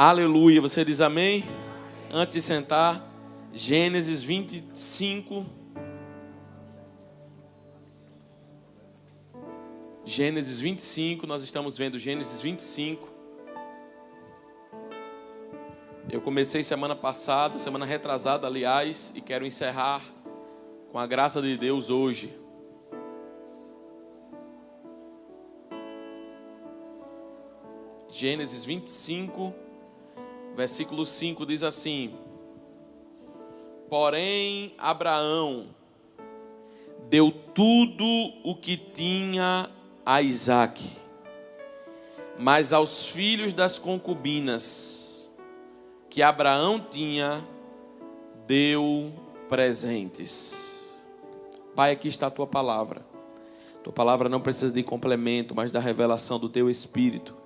Aleluia. Você diz amém? Antes de sentar, Gênesis 25. Gênesis 25, nós estamos vendo Gênesis 25. Eu comecei semana passada, semana retrasada, aliás, e quero encerrar com a graça de Deus hoje. Gênesis 25, versículo 5 diz assim: Porém, Abraão deu tudo o que tinha a Isaque, mas aos filhos das concubinas que Abraão tinha, deu presentes. Pai, aqui está a tua palavra. Tua palavra não precisa de complemento, mas da revelação do teu Espírito.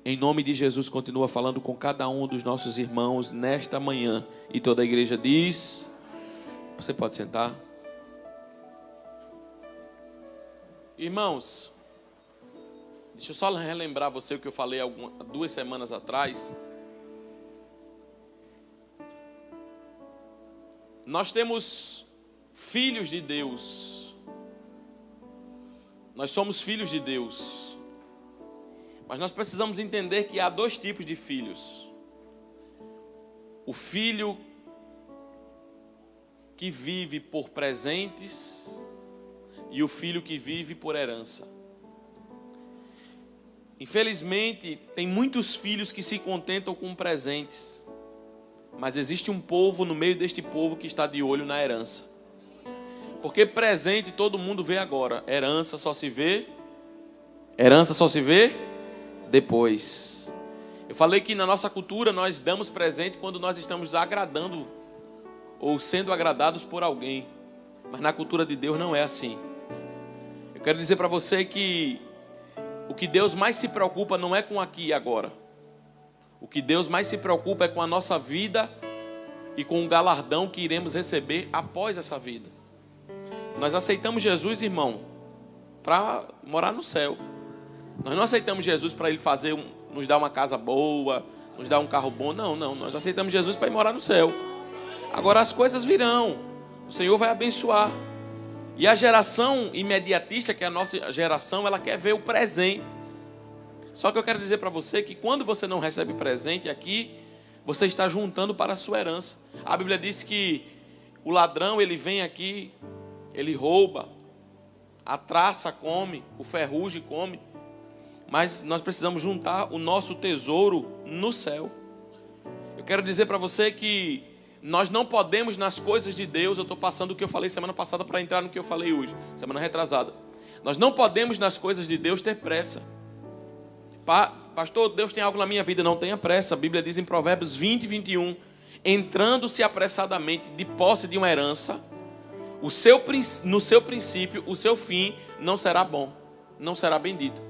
Em nome de Jesus, continua falando com cada um dos nossos irmãos nesta manhã. E toda a igreja diz... Você pode sentar. Irmãos, deixa eu só relembrar você o que eu falei 2 semanas atrás. Nós temos filhos de Deus. Nós somos filhos de Deus. Mas nós precisamos entender que há 2 tipos de filhos. O filho que vive por presentes e o filho que vive por herança. Infelizmente, tem muitos filhos que se contentam com presentes. Mas existe um povo no meio deste povo que está de olho na herança. Porque presente todo mundo vê agora. Herança só se vê depois. Eu falei que na nossa cultura nós damos presente quando nós estamos agradando ou sendo agradados por alguém. Mas na cultura de Deus não é assim. Eu quero dizer para você que o que Deus mais se preocupa não é com aqui e agora. O que Deus mais se preocupa é com a nossa vida e com o galardão que iremos receber após essa vida. Nós aceitamos Jesus, irmão, para morar no céu. Nós não aceitamos Jesus para Ele nos dar uma casa boa, nos dar um carro bom. Não. Nós aceitamos Jesus para ir morar no céu. Agora as coisas virão. O Senhor vai abençoar. E a geração imediatista, que é a nossa geração, ela quer ver o presente. Só que eu quero dizer para você que quando você não recebe presente aqui, você está juntando para a sua herança. A Bíblia diz que o ladrão, ele vem aqui, ele rouba, a traça come, o ferrugem come. Mas nós precisamos juntar o nosso tesouro no céu. Eu quero dizer para você que nós não podemos nas coisas de Deus. Eu estou passando o que eu falei semana passada para entrar no que eu falei hoje, semana retrasada. Nós não podemos nas coisas de Deus ter pressa. Pastor, Deus tem algo na minha vida. Não tenha pressa. A Bíblia diz em Provérbios 20, 21. Entrando-se apressadamente de posse de uma herança, no seu princípio, o seu fim não será bom, não será bendito.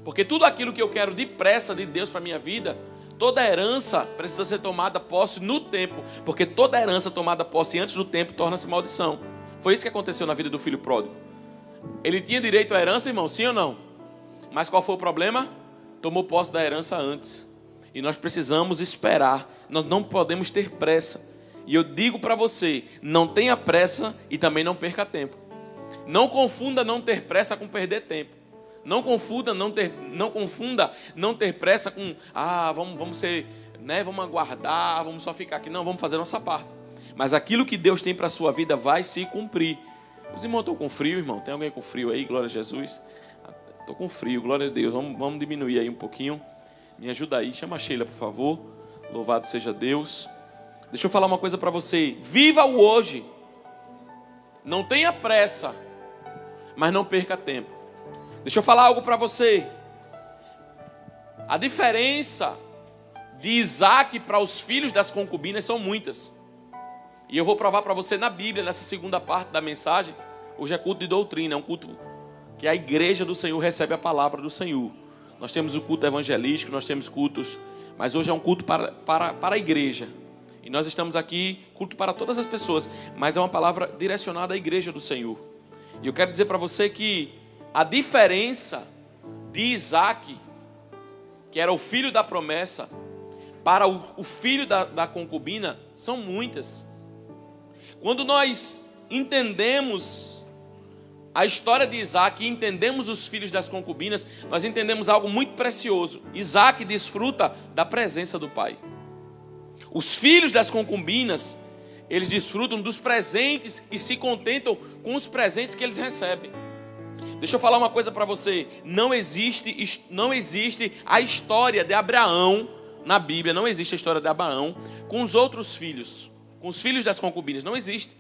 Porque tudo aquilo que eu quero depressa de Deus para a minha vida, toda herança precisa ser tomada posse no tempo. Porque toda herança tomada posse antes do tempo torna-se maldição. Foi isso que aconteceu na vida do filho pródigo. Ele tinha direito à herança, irmão, sim ou não? Mas qual foi o problema? Tomou posse da herança antes. E nós precisamos esperar. Nós não podemos ter pressa. E eu digo para você, não tenha pressa e também não perca tempo. Não confunda não ter pressa com perder tempo. Não confunda não ter pressa com vamos ser, né, vamos aguardar, vamos só ficar aqui. Não, vamos fazer a nossa parte. Mas aquilo que Deus tem para a sua vida vai se cumprir. Os irmãos estão com frio, irmão? Tem alguém com frio aí? Glória a Jesus. Estou com frio, glória a Deus. Vamos diminuir aí um pouquinho. Me ajuda aí, chama a Sheila, por favor. Louvado seja Deus. Deixa eu falar uma coisa para você. Viva o hoje. Não tenha pressa, mas não perca tempo. Deixa eu falar algo para você. A diferença de Isaque para os filhos das concubinas são muitas. E eu vou provar para você na Bíblia, nessa segunda parte da mensagem. Hoje é culto de doutrina, é um culto que a igreja do Senhor recebe a palavra do Senhor. Nós temos o culto evangelístico, nós temos cultos, mas hoje é um culto para a igreja. E nós estamos aqui, culto para todas as pessoas, mas é uma palavra direcionada à igreja do Senhor. E eu quero dizer para você que a diferença de Isaque, que era o filho da promessa, para o filho da concubina são muitas. Quando nós entendemos a história de Isaac e entendemos os filhos das concubinas, nós entendemos algo muito precioso. Isaac desfruta da presença do pai. Os filhos das concubinas, eles desfrutam dos presentes e se contentam com os presentes que eles recebem. Deixa eu falar uma coisa para você. Não existe a história de Abraão na Bíblia. Não existe a história de Abraão com os outros filhos, com os filhos das concubinas. Não existe.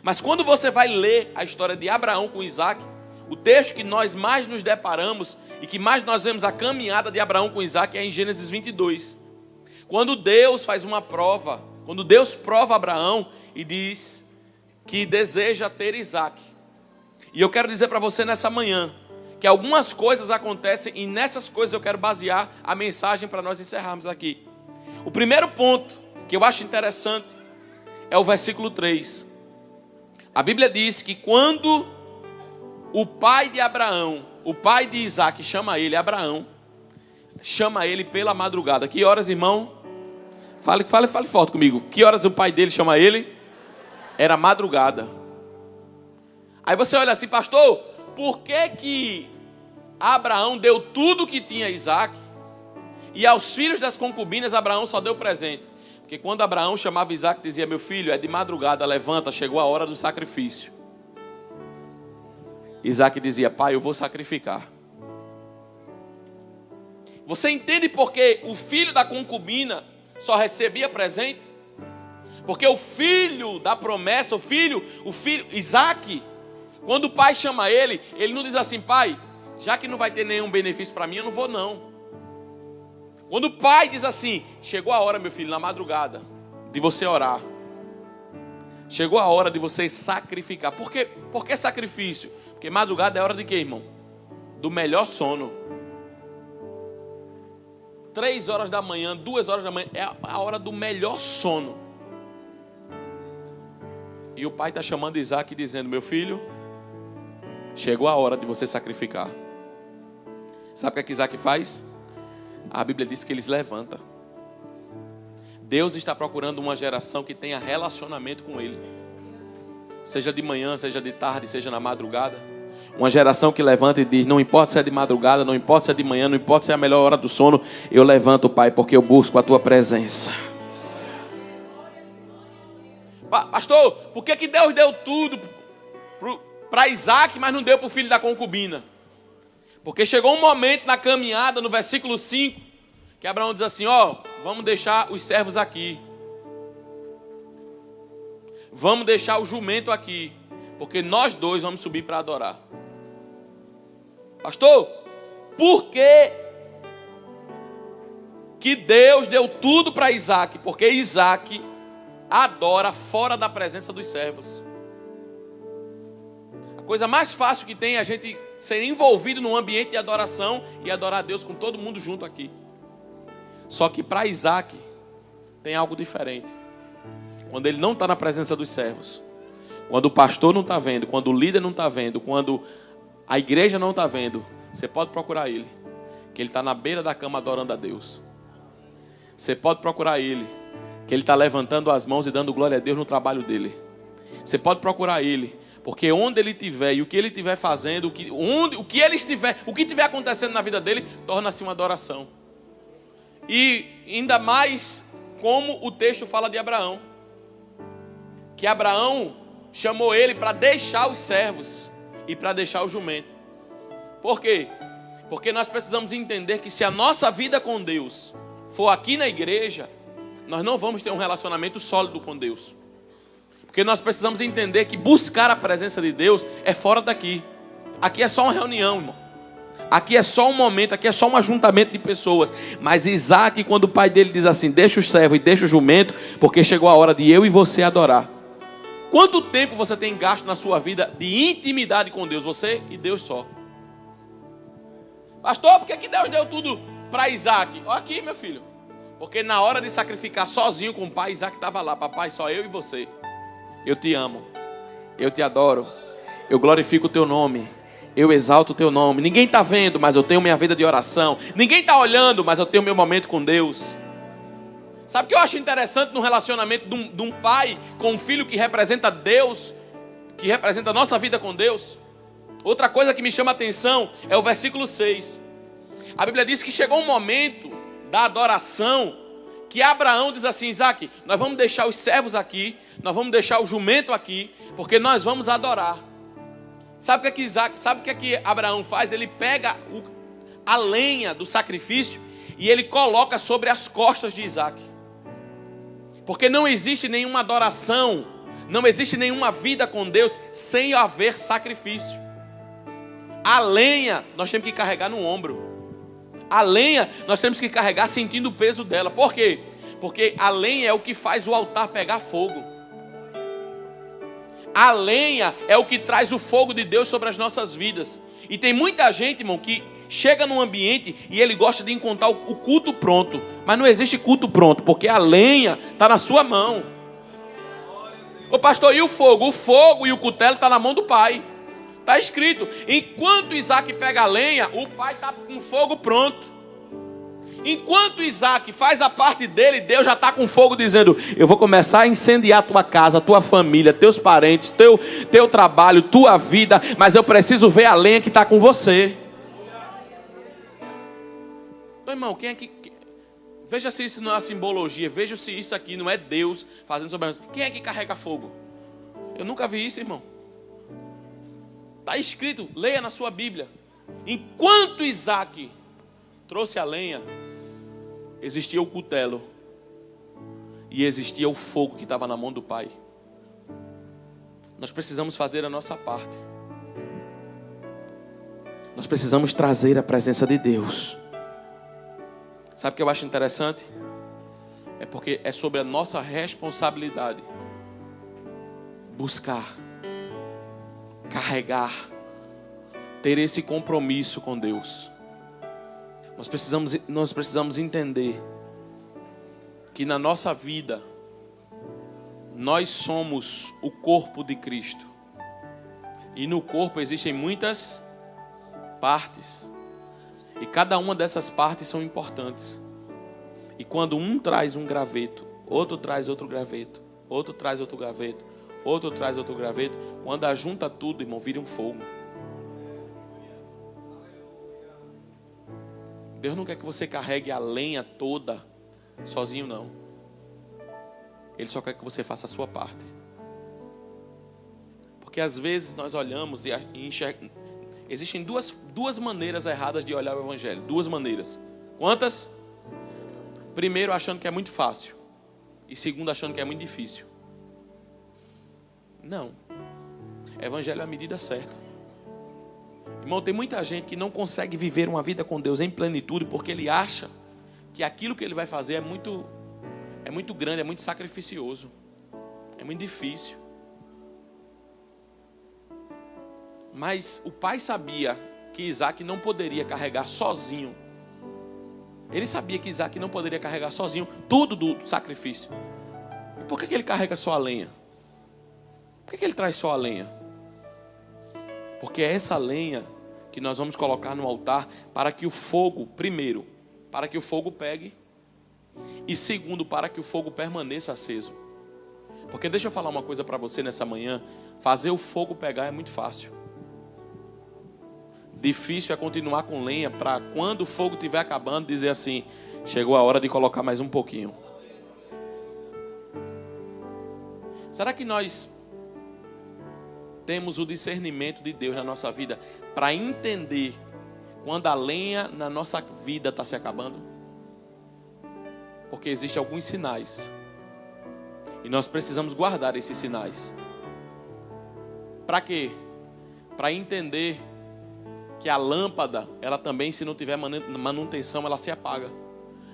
Mas quando você vai ler a história de Abraão com Isaac, o texto que nós mais nos deparamos e que mais nós vemos a caminhada de Abraão com Isaac é em Gênesis 22. Quando Deus faz uma prova, quando Deus prova Abraão e diz que deseja ter Isaac. E eu quero dizer para você nessa manhã que algumas coisas acontecem e nessas coisas eu quero basear a mensagem para nós encerrarmos aqui. O primeiro ponto que eu acho interessante é o versículo 3. A Bíblia diz que quando o pai de Abraão, o pai de Isaac chama ele, Abraão, chama ele pela madrugada. Que horas, irmão? Fale forte comigo. Que horas o pai dele chama ele? Era madrugada. Aí você olha assim, pastor, por que Abraão deu tudo que tinha a Isaac e aos filhos das concubinas Abraão só deu presente? Porque quando Abraão chamava Isaac, dizia, meu filho, é de madrugada, levanta, chegou a hora do sacrifício. Isaac dizia, pai, eu vou sacrificar. Você entende por que o filho da concubina só recebia presente? Porque o filho da promessa, o filho, Isaac, quando o pai chama ele não diz assim, pai, já que não vai ter nenhum benefício para mim, eu não vou não. Quando o pai diz assim, chegou a hora, meu filho, na madrugada, de você orar. Chegou a hora de você sacrificar. Por que sacrifício? Porque madrugada é hora de quê, irmão? Do melhor sono. 3 horas da manhã, 2 horas da manhã, é a hora do melhor sono. E o pai está chamando Isaac e dizendo, meu filho, chegou a hora de você sacrificar. Sabe o que Isaac faz? A Bíblia diz que eles levantam. Deus está procurando uma geração que tenha relacionamento com Ele. Seja de manhã, seja de tarde, seja na madrugada. Uma geração que levanta e diz, não importa se é de madrugada, não importa se é de manhã, não importa se é a melhor hora do sono, eu levanto, Pai, porque eu busco a Tua presença. Pastor, por que Deus deu tudo para Isaac, mas não deu para o filho da concubina? Porque chegou um momento na caminhada, no versículo 5, que Abraão diz assim, vamos deixar os servos aqui. Vamos deixar o jumento aqui, porque nós dois vamos subir para adorar. Pastor, por que Deus deu tudo para Isaac? Porque Isaac adora fora da presença dos servos. A coisa mais fácil que tem é a gente ser envolvido num ambiente de adoração e adorar a Deus com todo mundo junto aqui. Só que para Isaac tem algo diferente. Quando ele não está na presença dos servos, quando o pastor não está vendo, quando o líder não está vendo, quando a igreja não está vendo, você pode procurar ele, que ele está na beira da cama adorando a Deus. Você pode procurar ele, que ele está levantando as mãos e dando glória a Deus no trabalho dele. Você pode procurar ele, porque onde ele estiver e o que ele estiver fazendo, o que estiver acontecendo na vida dele, torna-se uma adoração. E ainda mais como o texto fala de Abraão, que Abraão chamou ele para deixar os servos e para deixar o jumento. Por quê? Porque nós precisamos entender que se a nossa vida com Deus for aqui na igreja, nós não vamos ter um relacionamento sólido com Deus. Porque nós precisamos entender que buscar a presença de Deus é fora daqui. Aqui é só uma reunião, irmão. Aqui é só um momento, aqui é só um ajuntamento de pessoas. Mas Isaac, quando o pai dele diz assim, deixa o servo e deixa o jumento, porque chegou a hora de eu e você adorar. Quanto tempo você tem gasto na sua vida de intimidade com Deus? Você e Deus só. Pastor, por que Deus deu tudo para Isaac? Olha aqui, meu filho. Porque na hora de sacrificar sozinho com o pai, Isaac estava lá. Papai, só eu e você. Eu te amo. Eu te adoro. Eu glorifico o teu nome. Eu exalto o teu nome. Ninguém está vendo, mas eu tenho minha vida de oração. Ninguém está olhando, mas eu tenho meu momento com Deus. Sabe o que eu acho interessante no relacionamento de um pai com um filho que representa Deus, que representa a nossa vida com Deus? Outra coisa que me chama a atenção é o versículo 6. A Bíblia diz que chegou um momento da adoração que Abraão diz assim: Isaac, nós vamos deixar os servos aqui, nós vamos deixar o jumento aqui, porque nós vamos adorar. Sabe o que é que Abraão faz? Ele pega a lenha do sacrifício e ele coloca sobre as costas de Isaac. Porque não existe nenhuma adoração, não existe nenhuma vida com Deus sem haver sacrifício. A lenha nós temos que carregar no ombro. A lenha nós temos que carregar sentindo o peso dela. Por quê? Porque a lenha é o que faz o altar pegar fogo. A lenha é o que traz o fogo de Deus sobre as nossas vidas. E tem muita gente, irmão, que chega num ambiente e ele gosta de encontrar o culto pronto. Mas não existe culto pronto, porque a lenha está na sua mão. Ô pastor, e o fogo? O fogo e o cutelo estão na mão do pai. Está escrito, enquanto Isaac pega a lenha, o pai está com fogo pronto. Enquanto Isaac faz a parte dele, Deus já está com fogo dizendo: eu vou começar a incendiar a tua casa, a tua família, teus parentes, teu trabalho, tua vida, mas eu preciso ver a lenha que está com você. Então, irmão, quem é que... Veja se isso não é uma simbologia, veja se isso aqui não é Deus fazendo sobre nós. Quem é que carrega fogo? Eu nunca vi isso, irmão. Está escrito, leia na sua Bíblia. Enquanto Isaac trouxe a lenha, existia o cutelo e existia o fogo que estava na mão do pai. Nós precisamos fazer a nossa parte. Nós precisamos trazer a presença de Deus. Sabe o que eu acho interessante? É porque é sobre a nossa responsabilidade buscar, carregar, ter esse compromisso com Deus. Nós precisamos entender que na nossa vida nós somos o corpo de Cristo. E no corpo existem muitas partes. E cada uma dessas partes são importantes. E quando um traz um graveto, outro traz outro graveto, outro traz outro graveto, outro traz outro graveto, quando ajunta tudo, irmão, vira um fogo. Deus não quer que você carregue a lenha toda sozinho, não. Ele só quer que você faça a sua parte. Porque às vezes nós olhamos e enxergamos. Existem duas maneiras erradas de olhar o Evangelho. Duas maneiras. Quantas? Primeiro, achando que é muito fácil. E segundo, achando que é muito difícil. Não. Evangelho é a medida certa. Irmão, tem muita gente que não consegue viver uma vida com Deus em plenitude porque ele acha que aquilo que ele vai fazer é muito grande, é muito sacrificioso. É muito difícil. Mas o pai sabia que Isaac não poderia carregar sozinho. Ele sabia que Isaac não poderia carregar sozinho tudo do sacrifício. E por que ele carrega só a lenha? Por que ele traz só a lenha? Porque é essa lenha que nós vamos colocar no altar para que o fogo, primeiro, para que o fogo pegue. E segundo, para que o fogo permaneça aceso. Porque deixa eu falar uma coisa para você nessa manhã. Fazer o fogo pegar é muito fácil. Difícil é continuar com lenha para quando o fogo estiver acabando dizer assim: chegou a hora de colocar mais um pouquinho. Será que nós temos o discernimento de Deus na nossa vida para entender quando a lenha na nossa vida está se acabando? Porque existem alguns sinais e nós precisamos guardar esses sinais. Para quê? Para entender que a lâmpada, ela também, se não tiver manutenção, ela se apaga.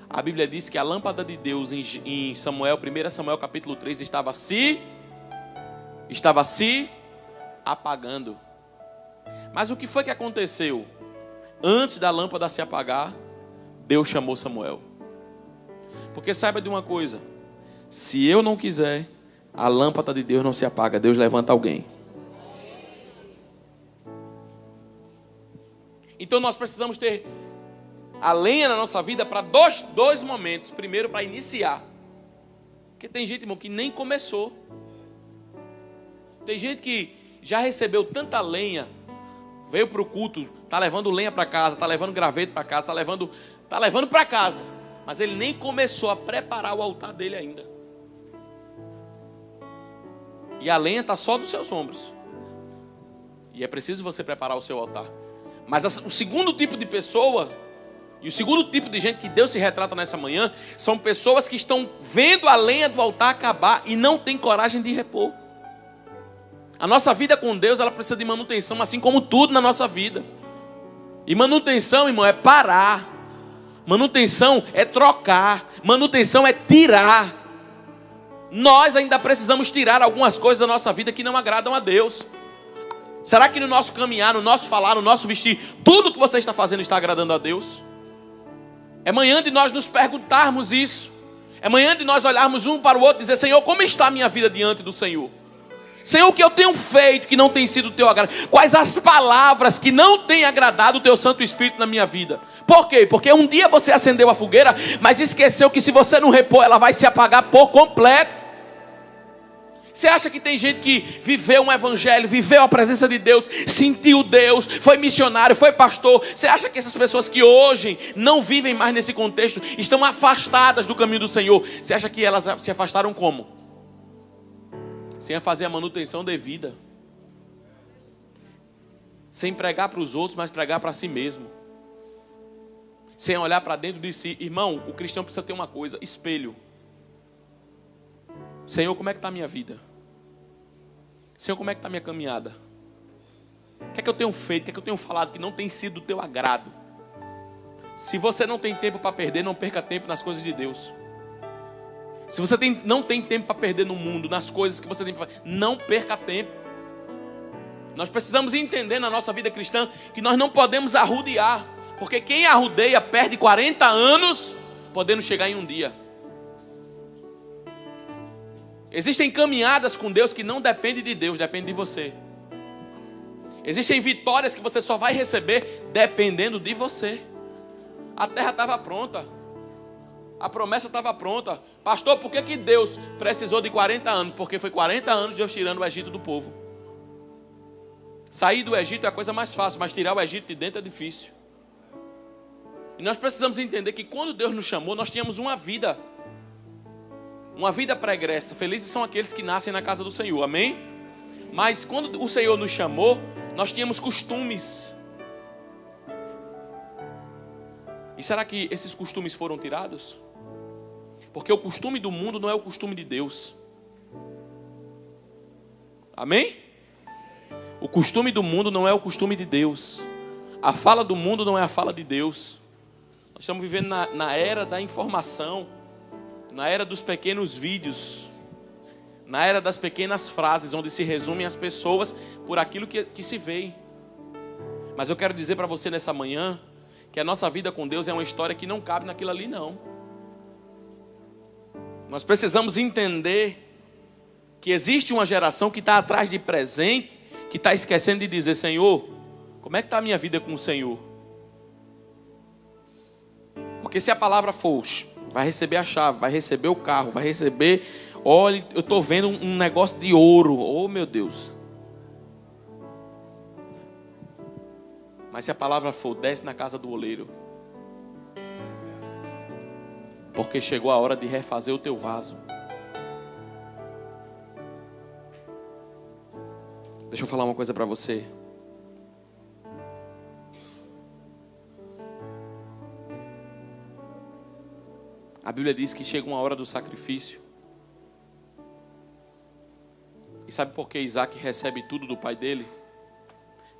A Bíblia diz que a lâmpada de Deus em Samuel, 1 Samuel capítulo 3, estava se apagando. Mas o que foi que aconteceu? Antes da lâmpada se apagar, Deus chamou Samuel. Porque saiba de uma coisa: se eu não quiser, a lâmpada de Deus não se apaga. Deus levanta alguém. Então nós precisamos ter a lenha na nossa vida para dois momentos. Primeiro, para iniciar. Porque tem gente, irmão, que nem começou. Tem gente que já recebeu tanta lenha, veio para o culto, está levando lenha para casa, está levando graveto para casa, está levando para casa, mas ele nem começou a preparar o altar dele ainda. E a lenha está só dos seus ombros. E é preciso você preparar o seu altar. Mas o segundo tipo de pessoa, e o segundo tipo de gente que Deus se retrata nessa manhã, são pessoas que estão vendo a lenha do altar acabar e não tem coragem de repor. A nossa vida com Deus, ela precisa de manutenção, assim como tudo na nossa vida. E manutenção, irmão, é parar. Manutenção é trocar. Manutenção é tirar. Nós ainda precisamos tirar algumas coisas da nossa vida que não agradam a Deus. Será que no nosso caminhar, no nosso falar, no nosso vestir, tudo que você está fazendo está agradando a Deus? É manhã de nós nos perguntarmos isso. É manhã de nós olharmos um para o outro e dizer: Senhor, como está a minha vida diante do Senhor? Senhor, o que eu tenho feito que não tem sido o teu agrado? Quais as palavras que não têm agradado o teu Santo Espírito na minha vida? Por quê? Porque um dia você acendeu a fogueira, mas esqueceu que se você não repor, ela vai se apagar por completo. Você acha que tem gente que viveu um evangelho, viveu a presença de Deus, sentiu Deus, foi missionário, foi pastor? Você acha que essas pessoas que hoje não vivem mais nesse contexto, estão afastadas do caminho do Senhor? Você acha que elas se afastaram como? Sem fazer a manutenção devida. Sem pregar para os outros, mas pregar para si mesmo. Sem olhar para dentro de si. Irmão, o cristão precisa ter uma coisa: espelho. Senhor, como é que está a minha vida? Senhor, como é que está a minha caminhada? O que é que eu tenho feito? O que é que eu tenho falado que não tem sido do teu agrado? Se você não tem tempo para perder, não perca tempo nas coisas de Deus. Se você não tem tempo para perder no mundo, nas coisas que você tem para fazer, não perca tempo. Nós precisamos entender na nossa vida cristã que nós não podemos arrudear. Porque quem arrudeia perde 40 anos, podendo chegar em um dia. Existem caminhadas com Deus que não dependem de Deus, dependem de você. Existem vitórias que você só vai receber dependendo de você. A terra estava pronta. A promessa estava pronta. Pastor, por que Deus precisou de 40 anos? Porque foi 40 anos Deus tirando o Egito do povo. Sair do Egito é a coisa mais fácil, mas tirar o Egito de dentro é difícil. E nós precisamos entender que quando Deus nos chamou, nós tínhamos uma vida pregressa. Felizes são aqueles que nascem na casa do Senhor, amém? Mas quando o Senhor nos chamou, nós tínhamos costumes. E será que esses costumes foram tirados? Porque o costume do mundo não é o costume de Deus. Amém? O costume do mundo não é o costume de Deus. A fala do mundo não é a fala de Deus. Nós estamos vivendo na era da informação, na era dos pequenos vídeos, na era das pequenas frases, onde se resumem as pessoas por aquilo que se vê. Mas eu quero dizer para você nessa manhã, que a nossa vida com Deus é uma história que não cabe naquilo ali, não. Nós precisamos entender que existe uma geração que está atrás de presente, que está esquecendo de dizer: Senhor, como é que está a minha vida com o Senhor? Porque se a palavra for, vai receber a chave, vai receber o carro, vai receber, olha, eu estou vendo um negócio de ouro, oh meu Deus. Mas se a palavra for, desce na casa do oleiro, porque chegou a hora de refazer o teu vaso. Deixa eu falar uma coisa para você. A Bíblia diz que chega uma hora do sacrifício. E sabe por que Isaac recebe tudo do pai dele?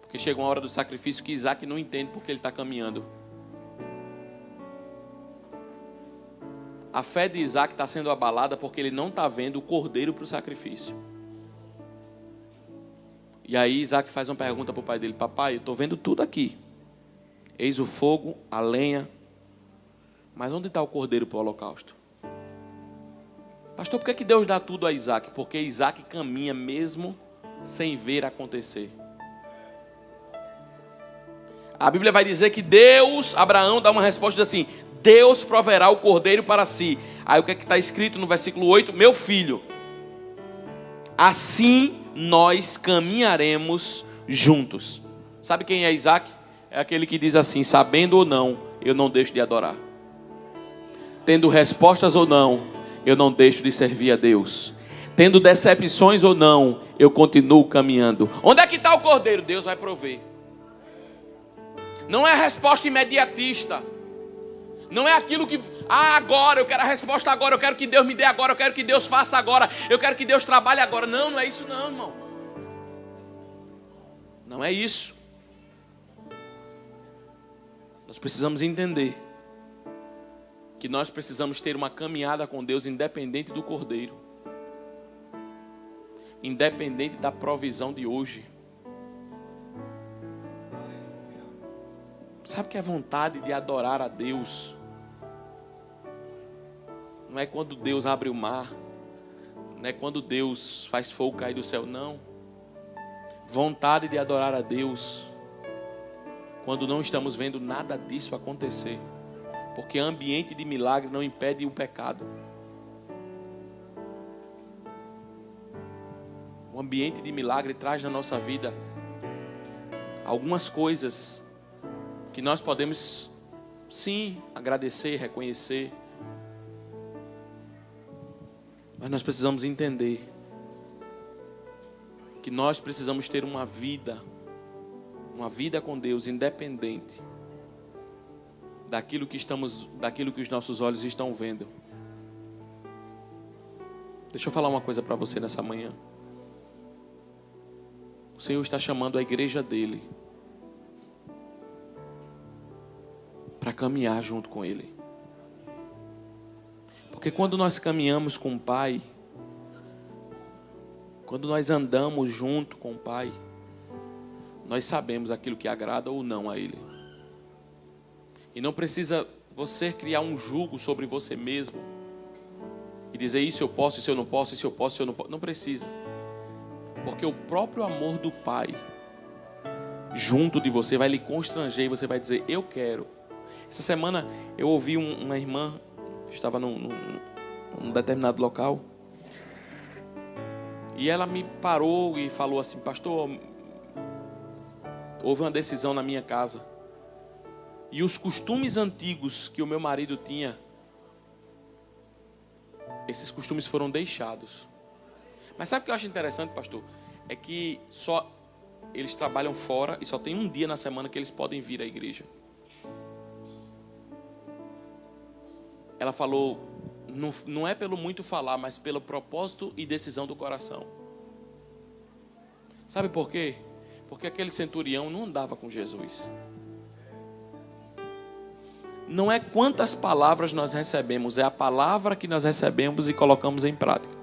Porque chega uma hora do sacrifício que Isaac não entende porque ele está caminhando. A fé de Isaac está sendo abalada porque ele não está vendo o cordeiro para o sacrifício. E aí Isaac faz uma pergunta para o pai dele: papai, eu estou vendo tudo aqui. Eis o fogo, a lenha. Mas onde está o cordeiro para o holocausto? Pastor, por que Deus dá tudo a Isaac? Porque Isaac caminha mesmo sem ver acontecer. A Bíblia vai dizer que Deus, Abraão dá uma resposta assim: Deus proverá o cordeiro para si. Aí o que é que está escrito no versículo 8? Meu filho, assim nós caminharemos juntos. Sabe quem é Isaac? É aquele que diz assim: sabendo ou não, eu não deixo de adorar. Tendo respostas ou não, eu não deixo de servir a Deus. Tendo decepções ou não, eu continuo caminhando. Onde é que está o cordeiro? Deus vai prover. Não é a resposta imediatista. Não é aquilo que, agora, eu quero a resposta agora, eu quero que Deus me dê agora, eu quero que Deus faça agora, eu quero que Deus trabalhe agora. Não, não é isso não, irmão. Não é isso. Nós precisamos entender que nós precisamos ter uma caminhada com Deus independente do cordeiro. Independente da provisão de hoje. Sabe que é vontade de adorar a Deus? Não é quando Deus abre o mar. Não é quando Deus faz fogo cair do céu, não. Vontade de adorar a Deus quando não estamos vendo nada disso acontecer. Porque ambiente de milagre não impede o pecado. O ambiente de milagre traz na nossa vida algumas coisas que nós podemos, sim, agradecer, reconhecer. Mas nós precisamos entender que nós precisamos ter uma vida com Deus independente daquilo que os nossos olhos estão vendo. Deixa eu falar uma coisa para você nessa manhã. O Senhor está chamando a igreja dele para caminhar junto com Ele. Porque quando nós caminhamos com o Pai, quando nós andamos junto com o Pai, nós sabemos aquilo que agrada ou não a Ele. E não precisa você criar um jugo sobre você mesmo e dizer isso eu posso, isso eu não posso, isso eu posso, isso eu não posso. Não precisa. Porque o próprio amor do Pai junto de você vai lhe constranger e você vai dizer eu quero. Essa semana eu ouvi uma irmã, estava num determinado local, e ela me parou e falou assim: pastor, houve uma decisão na minha casa, e os costumes antigos que o meu marido tinha, esses costumes foram deixados. Mas sabe o que eu acho interessante, pastor? É que só eles trabalham fora e só tem um dia na semana que eles podem vir à igreja. Ela falou, não é pelo muito falar, mas pelo propósito e decisão do coração. Sabe por quê? Porque aquele centurião não andava com Jesus. Não é quantas palavras nós recebemos, é a palavra que nós recebemos e colocamos em prática.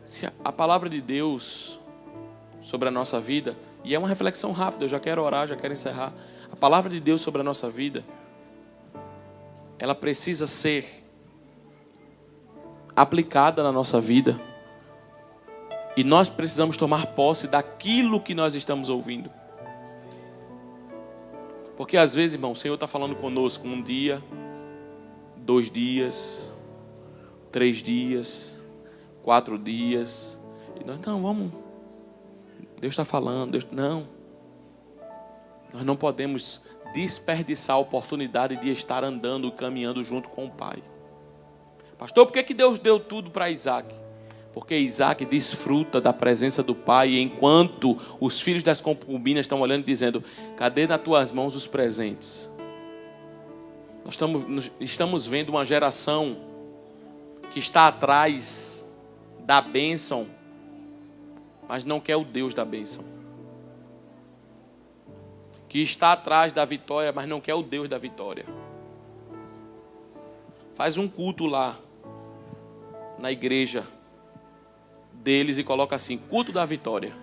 Se a palavra de Deus sobre a nossa vida, e é uma reflexão rápida, eu já quero orar, já quero encerrar. A palavra de Deus sobre a nossa vida, ela precisa ser aplicada na nossa vida. E nós precisamos tomar posse daquilo que nós estamos ouvindo. Porque às vezes, irmão, o Senhor está falando conosco um dia, 2 dias, 3 dias, 4 dias. E nós, não, vamos. Deus está falando. Não. Nós não podemos desperdiçar a oportunidade de estar andando, caminhando junto com o Pai. Pastor, por que Deus deu tudo para Isaac? Porque Isaac desfruta da presença do Pai, enquanto os filhos das concubinas estão olhando e dizendo: cadê nas tuas mãos os presentes? Nós estamos vendo uma geração que está atrás da bênção, mas não quer o Deus da bênção. Que está atrás da vitória, mas não quer o Deus da vitória. Faz um culto lá, na igreja deles, e coloca assim, culto da vitória.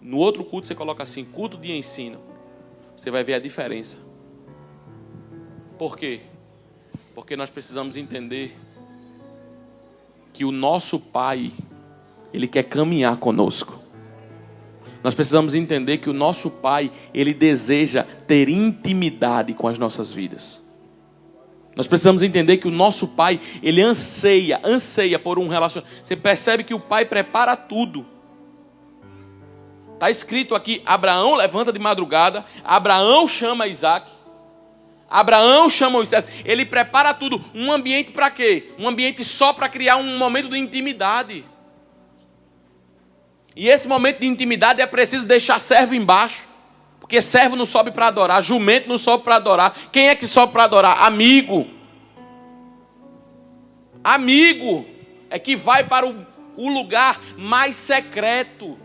No outro culto você coloca assim, culto de ensino. Você vai ver a diferença. Por quê? Porque nós precisamos entender que o nosso Pai, Ele quer caminhar conosco. Nós precisamos entender que o nosso Pai, Ele deseja ter intimidade com as nossas vidas. Nós precisamos entender que o nosso Pai, Ele anseia por um relacionamento. Você percebe que o Pai prepara tudo. Está escrito aqui, Abraão levanta de madrugada, Abraão chama Isaac, Abraão chama Moisés, ele prepara tudo. Um ambiente para quê? Um ambiente só para criar um momento de intimidade. E esse momento de intimidade é preciso deixar servo embaixo. Porque servo não sobe para adorar, jumento não sobe para adorar. Quem é que sobe para adorar? Amigo. Amigo é que vai para o lugar mais secreto.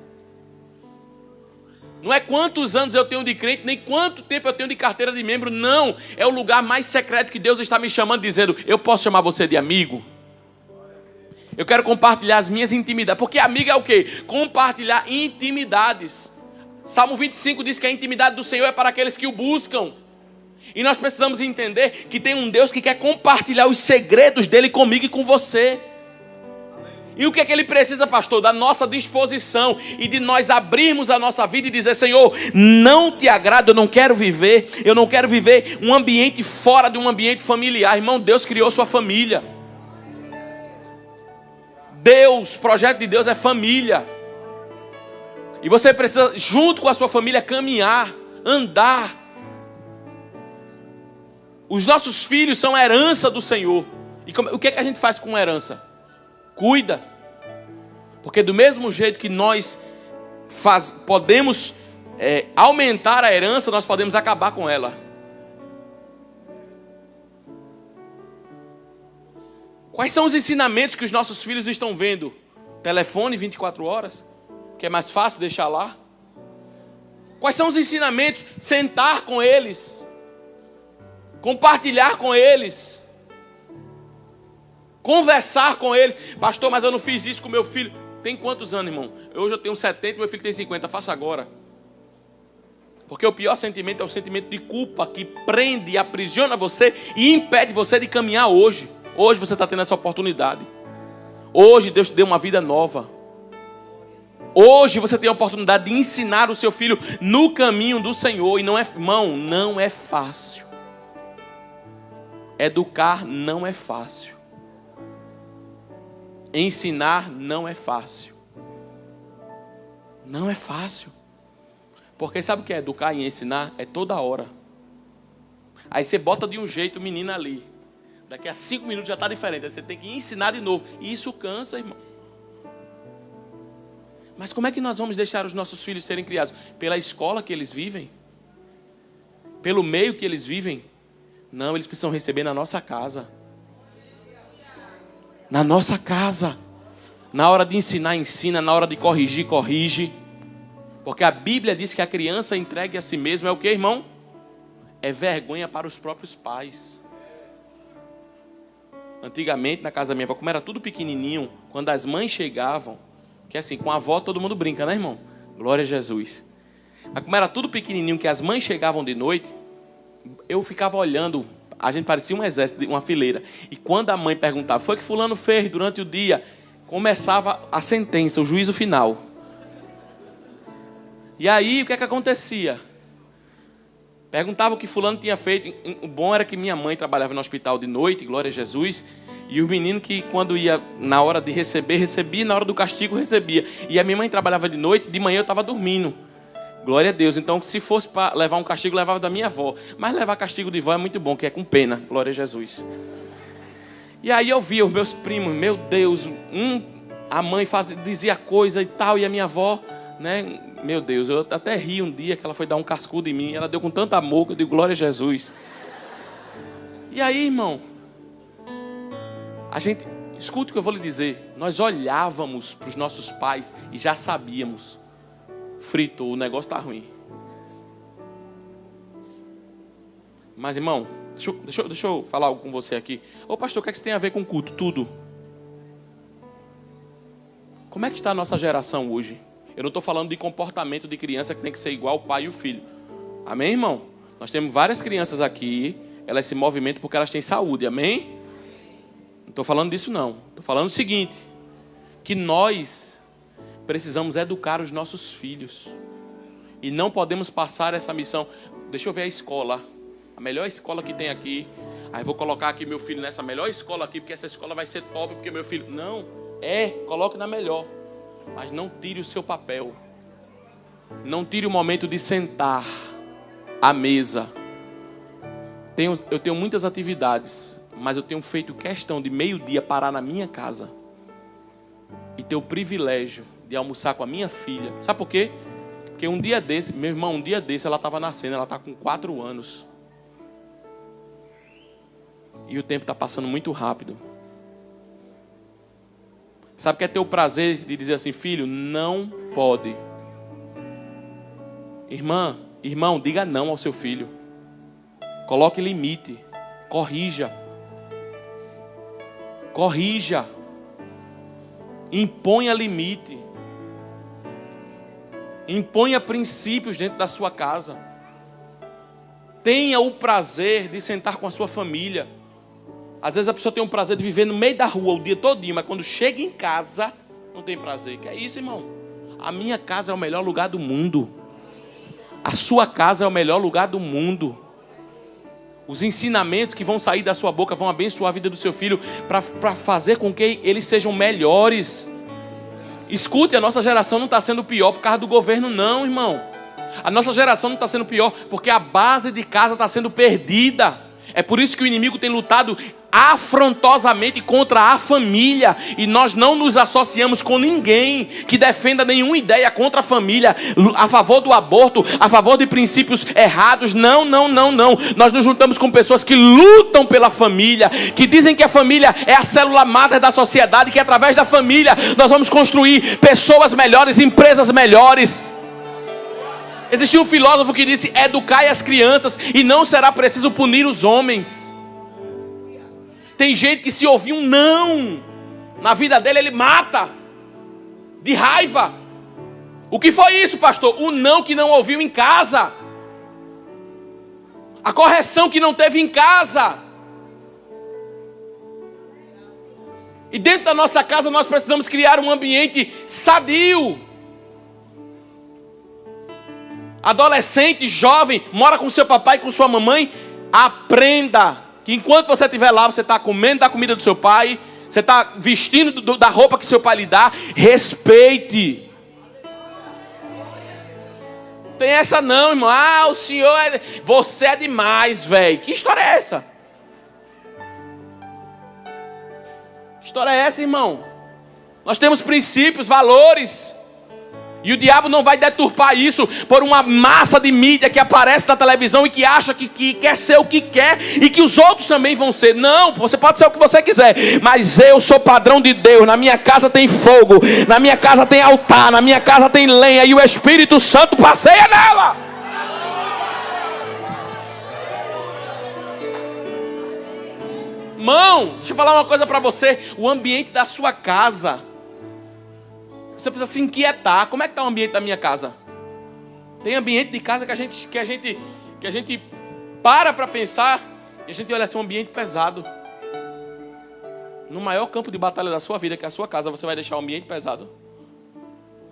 Não é quantos anos eu tenho de crente, nem quanto tempo eu tenho de carteira de membro, não. É o lugar mais secreto que Deus está me chamando, dizendo, eu posso chamar você de amigo? Eu quero compartilhar as minhas intimidades. Porque amigo é o quê? Compartilhar intimidades. Salmo 25 diz que a intimidade do Senhor é para aqueles que o buscam. E nós precisamos entender que tem um Deus que quer compartilhar os segredos dele comigo e com você. E o que é que ele precisa, pastor? Da nossa disposição e de nós abrirmos a nossa vida e dizer, Senhor, não te agrada, eu não quero viver um ambiente fora de um ambiente familiar. Irmão, Deus criou sua família. Deus, projeto de Deus é família. E você precisa, junto com a sua família, caminhar, andar. Os nossos filhos são herança do Senhor. E o que é que a gente faz com herança? Cuida. Porque do mesmo jeito que nós podemos aumentar a herança, nós podemos acabar com ela. Quais são os ensinamentos que os nossos filhos estão vendo? Telefone 24 horas? Que é mais fácil deixar lá? Quais são os ensinamentos? Sentar com eles. Compartilhar com eles. Conversar com eles. Pastor, mas eu não fiz isso com meu filho. Tem quantos anos, irmão? Hoje eu tenho 70, meu filho tem 50. Faça agora. Porque o pior sentimento é o sentimento de culpa que prende e aprisiona você e impede você de caminhar hoje. Hoje você está tendo essa oportunidade. Hoje Deus te deu uma vida nova. Hoje você tem a oportunidade de ensinar o seu filho no caminho do Senhor. E não é, irmão, não é fácil. Educar não é fácil. Ensinar não é fácil. Não é fácil. Porque sabe o que é educar e ensinar? É toda hora. Aí você bota de um jeito o menino ali. Daqui a 5 minutos já está diferente. Aí você tem que ensinar de novo. E isso cansa, irmão. Mas como é que nós vamos deixar os nossos filhos serem criados? Pela escola que eles vivem? Pelo meio que eles vivem? Não, eles precisam receber na nossa casa. Na nossa casa. Na hora de ensinar, ensina. Na hora de corrigir, corrige. Porque a Bíblia diz que a criança entregue a si mesma é o que, irmão? É vergonha para os próprios pais. Antigamente, na casa da minha avó, como era tudo pequenininho, quando as mães chegavam, que assim, com a avó todo mundo brinca, né, irmão? Glória a Jesus. Mas como era tudo pequenininho, que as mães chegavam de noite, eu ficava olhando, a gente parecia um exército, uma fileira. E quando a mãe perguntava, foi que fulano fez durante o dia? Começava a sentença, o juízo final. E aí, o que é que acontecia? Perguntava o que fulano tinha feito. O bom era que minha mãe trabalhava no hospital de noite, glória a Jesus. E o menino que quando ia na hora de receber, recebia. Na hora do castigo, recebia. E a minha mãe trabalhava de noite, de manhã eu estava dormindo. Glória a Deus. Então, se fosse para levar um castigo, levava da minha avó. Mas levar castigo de vó é muito bom, que é com pena. Glória a Jesus. E aí eu via os meus primos, meu Deus. A mãe dizia coisa e tal, e a minha avó, né? Meu Deus, eu até ri um dia que ela foi dar um cascudo em mim. Ela deu com tanto amor que eu digo, glória a Jesus. E aí, irmão, escute o que eu vou lhe dizer. Nós olhávamos para os nossos pais e já sabíamos. Fritou, o negócio está ruim. Mas, irmão, deixa eu falar algo com você aqui. Ô pastor, o que é que isso tem a ver com culto? Tudo. Como é que está a nossa geração hoje? Eu não estou falando de comportamento de criança que tem que ser igual o pai e o filho. Amém, irmão? Nós temos várias crianças aqui, elas se movimentam porque elas têm saúde, amém? Não estou falando disso não. Estou falando o seguinte, que nós precisamos educar os nossos filhos. E não podemos passar essa missão. Deixa eu ver a escola. A melhor escola que tem aqui. Aí vou colocar aqui meu filho nessa melhor escola aqui, porque essa escola vai ser top, porque meu filho... Não, coloque na melhor. Mas não tire o seu papel. Não tire o momento de sentar à mesa. Eu tenho muitas atividades, mas eu tenho feito questão de meio-dia parar na minha casa e ter o privilégio de almoçar com a minha filha. Sabe por quê? Porque um dia desse, meu irmão, ela estava nascendo, ela está com 4 anos. E o tempo está passando muito rápido. Sabe o que é ter o prazer de dizer assim, filho, não pode. Irmão, diga não ao seu filho. Coloque limite. Corrija. Imponha limite. Imponha princípios dentro da sua casa. Tenha o prazer de sentar com a sua família. Às vezes a pessoa tem o prazer de viver no meio da rua o dia todinho, mas quando chega em casa, não tem prazer. Que é isso, irmão? A minha casa é o melhor lugar do mundo. A sua casa é o melhor lugar do mundo. Os ensinamentos que vão sair da sua boca vão abençoar a vida do seu filho para fazer com que eles sejam melhores. Escute, a nossa geração não está sendo pior por causa do governo, não, irmão. A nossa geração não está sendo pior porque a base de casa está sendo perdida. É por isso que o inimigo tem lutado afrontosamente contra a família. E nós não nos associamos com ninguém que defenda nenhuma ideia contra a família, a favor do aborto, a favor de princípios errados. Não. Nós nos juntamos com pessoas que lutam pela família, que dizem que a família é a célula máter da sociedade, que através da família nós vamos construir pessoas melhores, empresas melhores. Existiu um filósofo que disse: educai as crianças e não será preciso punir os homens. Tem gente que se ouvir um não na vida dele, ele mata de raiva. O que foi isso, pastor? O não que não ouviu em casa, a correção que não teve em casa. E dentro da nossa casa nós precisamos criar um ambiente sadio. Adolescente, jovem, mora com seu papai e com sua mamãe, aprenda que enquanto você estiver lá, você está comendo da comida do seu pai, você está vestindo da roupa que seu pai lhe dá, respeite. Não tem essa não, irmão. O senhor você é demais, velho. Que história é essa? Que história é essa, irmão? Nós temos princípios, valores. E o diabo não vai deturpar isso por uma massa de mídia que aparece na televisão e que acha que quer ser o que quer e que os outros também vão ser. Não, você pode ser o que você quiser, mas eu sou padrão de Deus. Na minha casa tem fogo, na minha casa tem altar, na minha casa tem lenha e o Espírito Santo passeia nela. Irmão, deixa eu falar uma coisa para você. O ambiente da sua casa, você precisa se inquietar. Como é que está o ambiente da minha casa? Tem ambiente de casa que a gente para pensar e a gente olha assim, um ambiente pesado. No maior campo de batalha da sua vida, que é a sua casa, você vai deixar o ambiente pesado?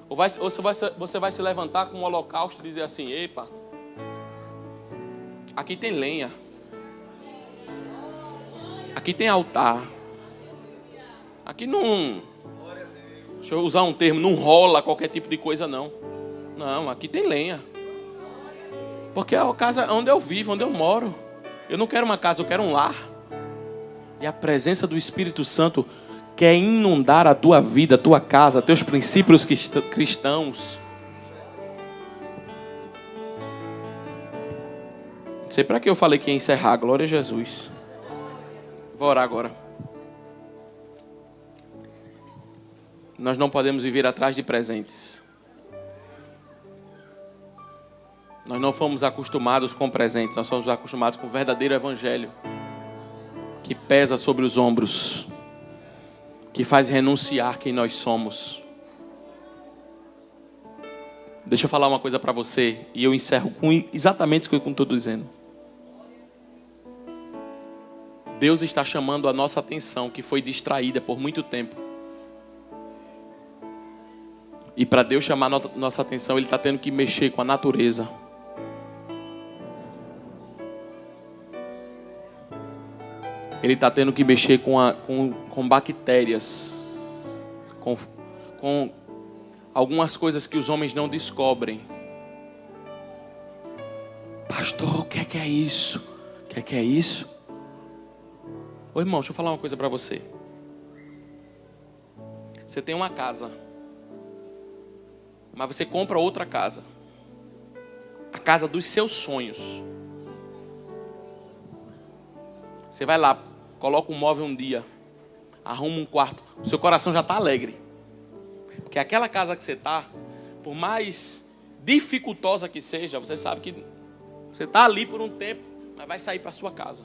Ou você vai se levantar com um holocausto e dizer assim: epa, aqui tem lenha, aqui tem altar, aqui não... Deixa eu usar um termo, não rola qualquer tipo de coisa, não. Não, aqui tem lenha. Porque é a casa onde eu vivo, onde eu moro. Eu não quero uma casa, eu quero um lar. E a presença do Espírito Santo quer inundar a tua vida, a tua casa, teus princípios cristãos. Não sei para que eu falei que ia encerrar, glória a Jesus. Vou orar agora. Nós não podemos viver atrás de presentes. Nós não fomos acostumados com presentes, nós fomos acostumados com o verdadeiro evangelho, que pesa sobre os ombros, que faz renunciar quem nós somos. Deixa eu falar uma coisa para você, e eu encerro com exatamente isso que eu estou dizendo. Deus está chamando a nossa atenção, que foi distraída por muito tempo, E para Deus chamar nossa atenção, Ele está tendo que mexer com a natureza. Ele está tendo que mexer com bactérias, com algumas coisas que os homens não descobrem. Pastor, o que é isso? O que é isso? Ô irmão, deixa eu falar uma coisa para você. Você tem uma casa, mas você compra outra casa. A casa dos seus sonhos. Você vai lá, coloca um móvel um dia, arruma um quarto, o seu coração já está alegre. Porque aquela casa que você está, por mais dificultosa que seja, você sabe que você está ali por um tempo, mas vai sair para a sua casa.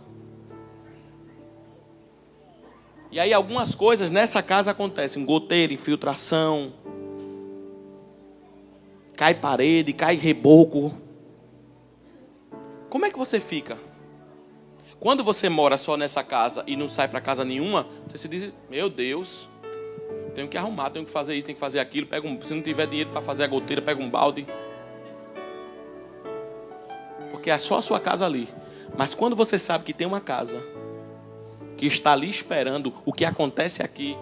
E aí algumas coisas nessa casa acontecem, goteira, infiltração, cai parede, cai reboco. Como é que você fica? Quando você mora só nessa casa e não sai para casa nenhuma, você se diz, meu Deus, tenho que arrumar, tenho que fazer isso, tenho que fazer aquilo. Se não tiver dinheiro para fazer a goteira, pega um balde. Porque é só a sua casa ali. Mas quando você sabe que tem uma casa que está ali esperando o que acontece aqui,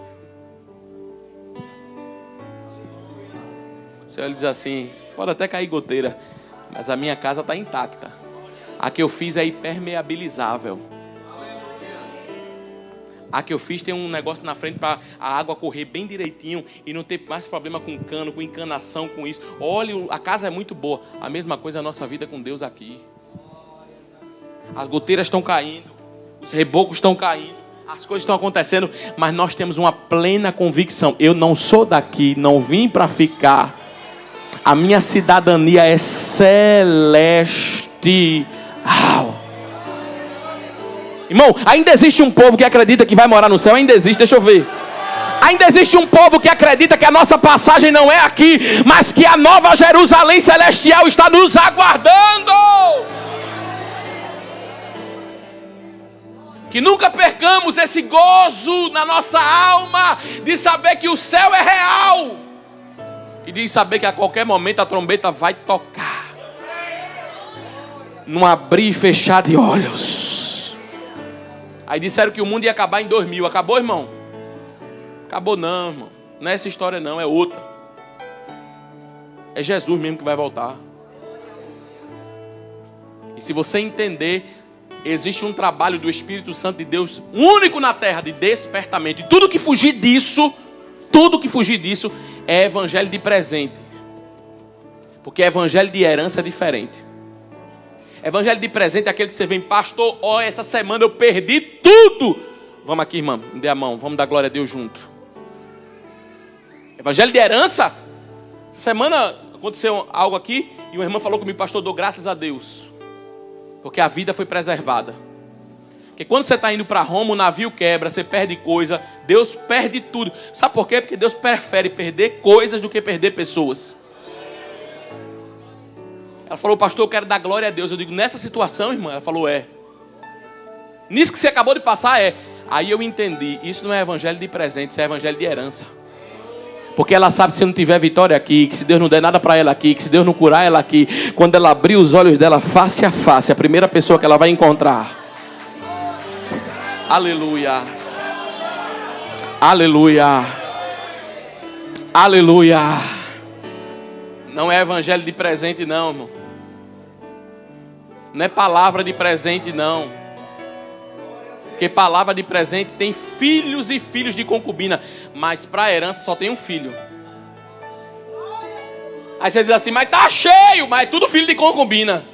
você olha e diz assim, pode até cair goteira, mas a minha casa está intacta. A que eu fiz é impermeabilizável. A que eu fiz tem um negócio na frente para a água correr bem direitinho e não ter mais problema com cano, com encanação, com isso. Olha, a casa é muito boa. A mesma coisa é a nossa vida com Deus aqui. As goteiras estão caindo, os rebocos estão caindo, as coisas estão acontecendo, mas nós temos uma plena convicção. Eu não sou daqui, não vim para ficar. A minha cidadania é celestial. Irmão, ainda existe um povo que acredita que vai morar no céu? Ainda existe, deixa eu ver. Ainda existe um povo que acredita que a nossa passagem não é aqui, mas que a nova Jerusalém celestial está nos aguardando. Que nunca percamos esse gozo na nossa alma de saber que o céu é real e de saber que a qualquer momento a trombeta vai tocar. Num abrir e fechar de olhos. Aí disseram que o mundo ia acabar em 2000. Acabou, irmão? Acabou não, irmão. Não é essa história não, é outra. É Jesus mesmo que vai voltar. E se você entender, existe um trabalho do Espírito Santo de Deus único na terra de despertamento. E tudo que fugir disso é evangelho de presente. Porque evangelho de herança é diferente. Evangelho de presente é aquele que você vem, pastor, essa semana eu perdi tudo. Vamos aqui, irmão, me dê a mão, vamos dar glória a Deus junto. Evangelho de herança, essa semana aconteceu algo aqui e uma irmã falou comigo, pastor, dou graças a Deus, porque a vida foi preservada. Porque quando você está indo para Roma, o navio quebra, você perde coisa, Deus perde tudo. Sabe por quê? Porque Deus prefere perder coisas do que perder pessoas. Ela falou, pastor, eu quero dar glória a Deus. Eu digo, nessa situação, irmã? Ela falou, é. Nisso que você acabou de passar, é. Aí eu entendi, isso não é evangelho de presente, isso é evangelho de herança. Porque ela sabe que se não tiver vitória aqui, que se Deus não der nada para ela aqui, que se Deus não curar ela aqui, quando ela abrir os olhos dela face a face, a primeira pessoa que ela vai encontrar. Aleluia. Aleluia. Aleluia. Não é evangelho de presente não, irmão. Não é palavra de presente não. Porque palavra de presente tem filhos e filhos de concubina, mas para a herança só tem um filho. Aí você diz assim, mas tá cheio, mas é tudo filho de concubina.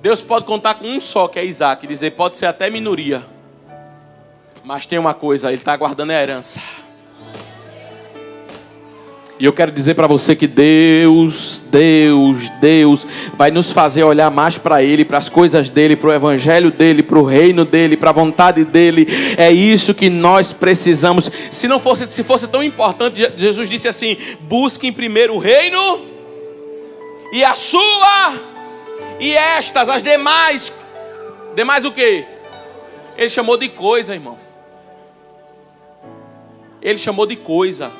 Deus pode contar com um só, que é Isaac, e dizer, pode ser até minoria, mas tem uma coisa, ele está aguardando a herança. E eu quero dizer para você que Deus vai nos fazer olhar mais para Ele, para as coisas dEle, para o Evangelho dEle, para o reino dEle, para a vontade dEle. É isso que nós precisamos. Se fosse tão importante, Jesus disse assim, busquem primeiro o reino e a sua, e estas, as demais. Demais o quê? Ele chamou de coisa, irmão. Ele chamou de coisa.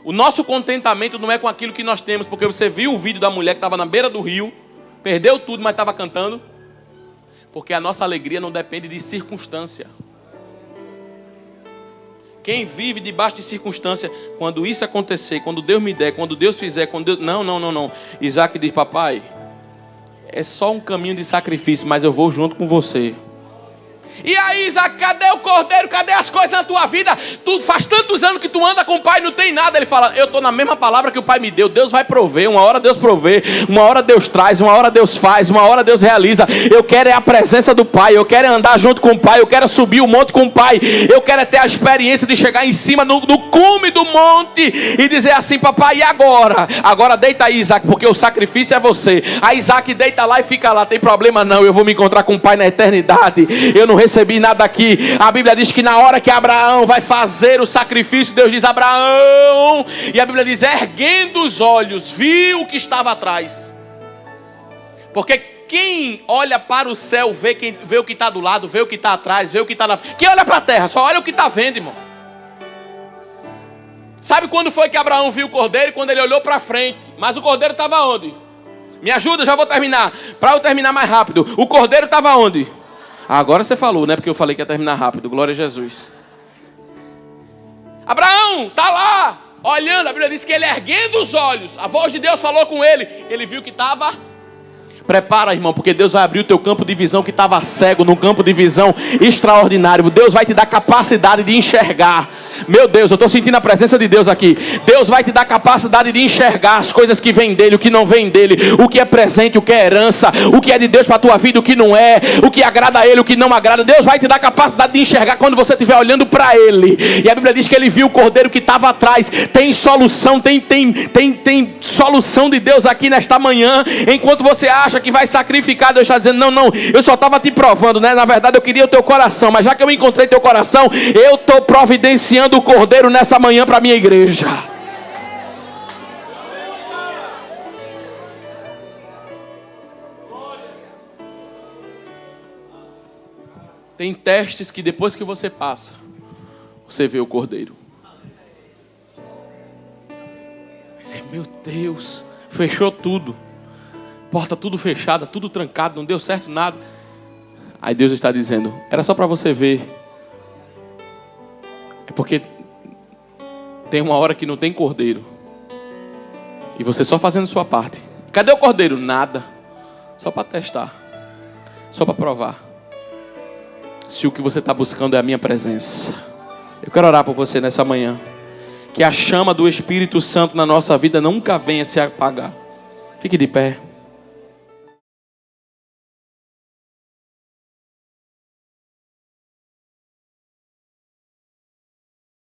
O nosso contentamento não é com aquilo que nós temos, porque você viu o vídeo da mulher que estava na beira do rio, perdeu tudo, mas estava cantando. Porque a nossa alegria não depende de circunstância. Quem vive debaixo de circunstância, quando isso acontecer, quando Deus me der, quando Deus fizer, quando Deus... Não. Isaac diz, papai, é só um caminho de sacrifício, mas eu vou junto com você. E aí, Isaac, cadê o cordeiro? Cadê as coisas na tua vida? Tu faz tantos anos que tu anda com o pai e não tem nada. Ele fala, eu estou na mesma palavra que o pai me deu. Deus vai prover, uma hora Deus provê, uma hora Deus traz, uma hora Deus faz, uma hora Deus realiza. Eu quero é a presença do pai, eu quero é andar junto com o pai, eu quero subir o monte com o pai, eu quero é ter a experiência de chegar em cima do cume do monte e dizer assim, papai, e agora? Agora deita aí, Isaac, porque o sacrifício é você. Aí Isaac deita lá e fica lá, tem problema não, eu vou me encontrar com o pai na eternidade. Eu não recebi nada aqui. A Bíblia diz que na hora que Abraão vai fazer o sacrifício, Deus diz, Abraão, e a Bíblia diz, erguendo os olhos, viu o que estava atrás. Porque quem olha para o céu vê o que está do lado, vê o que está atrás, vê o que está na frente. Quem olha para a terra só olha o que está vendo, irmão. Sabe quando foi que Abraão viu o cordeiro? Quando ele olhou para frente. Mas o cordeiro estava onde? Me ajuda, já vou terminar. Para eu terminar mais rápido. O cordeiro estava onde? Agora você falou, né? Porque eu falei que ia terminar rápido. Glória a Jesus. Abraão, está lá, olhando. A Bíblia diz que ele erguendo os olhos. A voz de Deus falou com ele. Ele viu que estava... Prepara, irmão, porque Deus vai abrir o teu campo de visão que estava cego, num campo de visão extraordinário. Deus vai te dar capacidade de enxergar. Meu Deus, eu estou sentindo a presença de Deus aqui. Deus vai te dar capacidade de enxergar as coisas que vêm dele, o que não vem dele, o que é presente, o que é herança, o que é de Deus para a tua vida, o que não é, o que agrada a ele, o que não agrada. Deus vai te dar capacidade de enxergar quando você estiver olhando para ele. E a Bíblia diz que ele viu o cordeiro que estava atrás. Tem solução, tem solução de Deus aqui nesta manhã. Enquanto você acha que vai sacrificar, Deus está dizendo, não, eu só estava te provando, né? Na verdade eu queria o teu coração, mas já que eu encontrei teu coração, eu estou providenciando o cordeiro nessa manhã para a minha igreja. Tem testes que depois que você passa, você vê o cordeiro. Você, meu Deus, fechou tudo. Porta tudo fechada, tudo trancado, não deu certo nada. Aí Deus está dizendo, era só para você ver. É porque tem uma hora que não tem cordeiro. E você só fazendo sua parte. Cadê o cordeiro? Nada. Só para testar. Só para provar. Se o que você está buscando é a minha presença. Eu quero orar por você nessa manhã. Que a chama do Espírito Santo na nossa vida nunca venha se apagar. Fique de pé.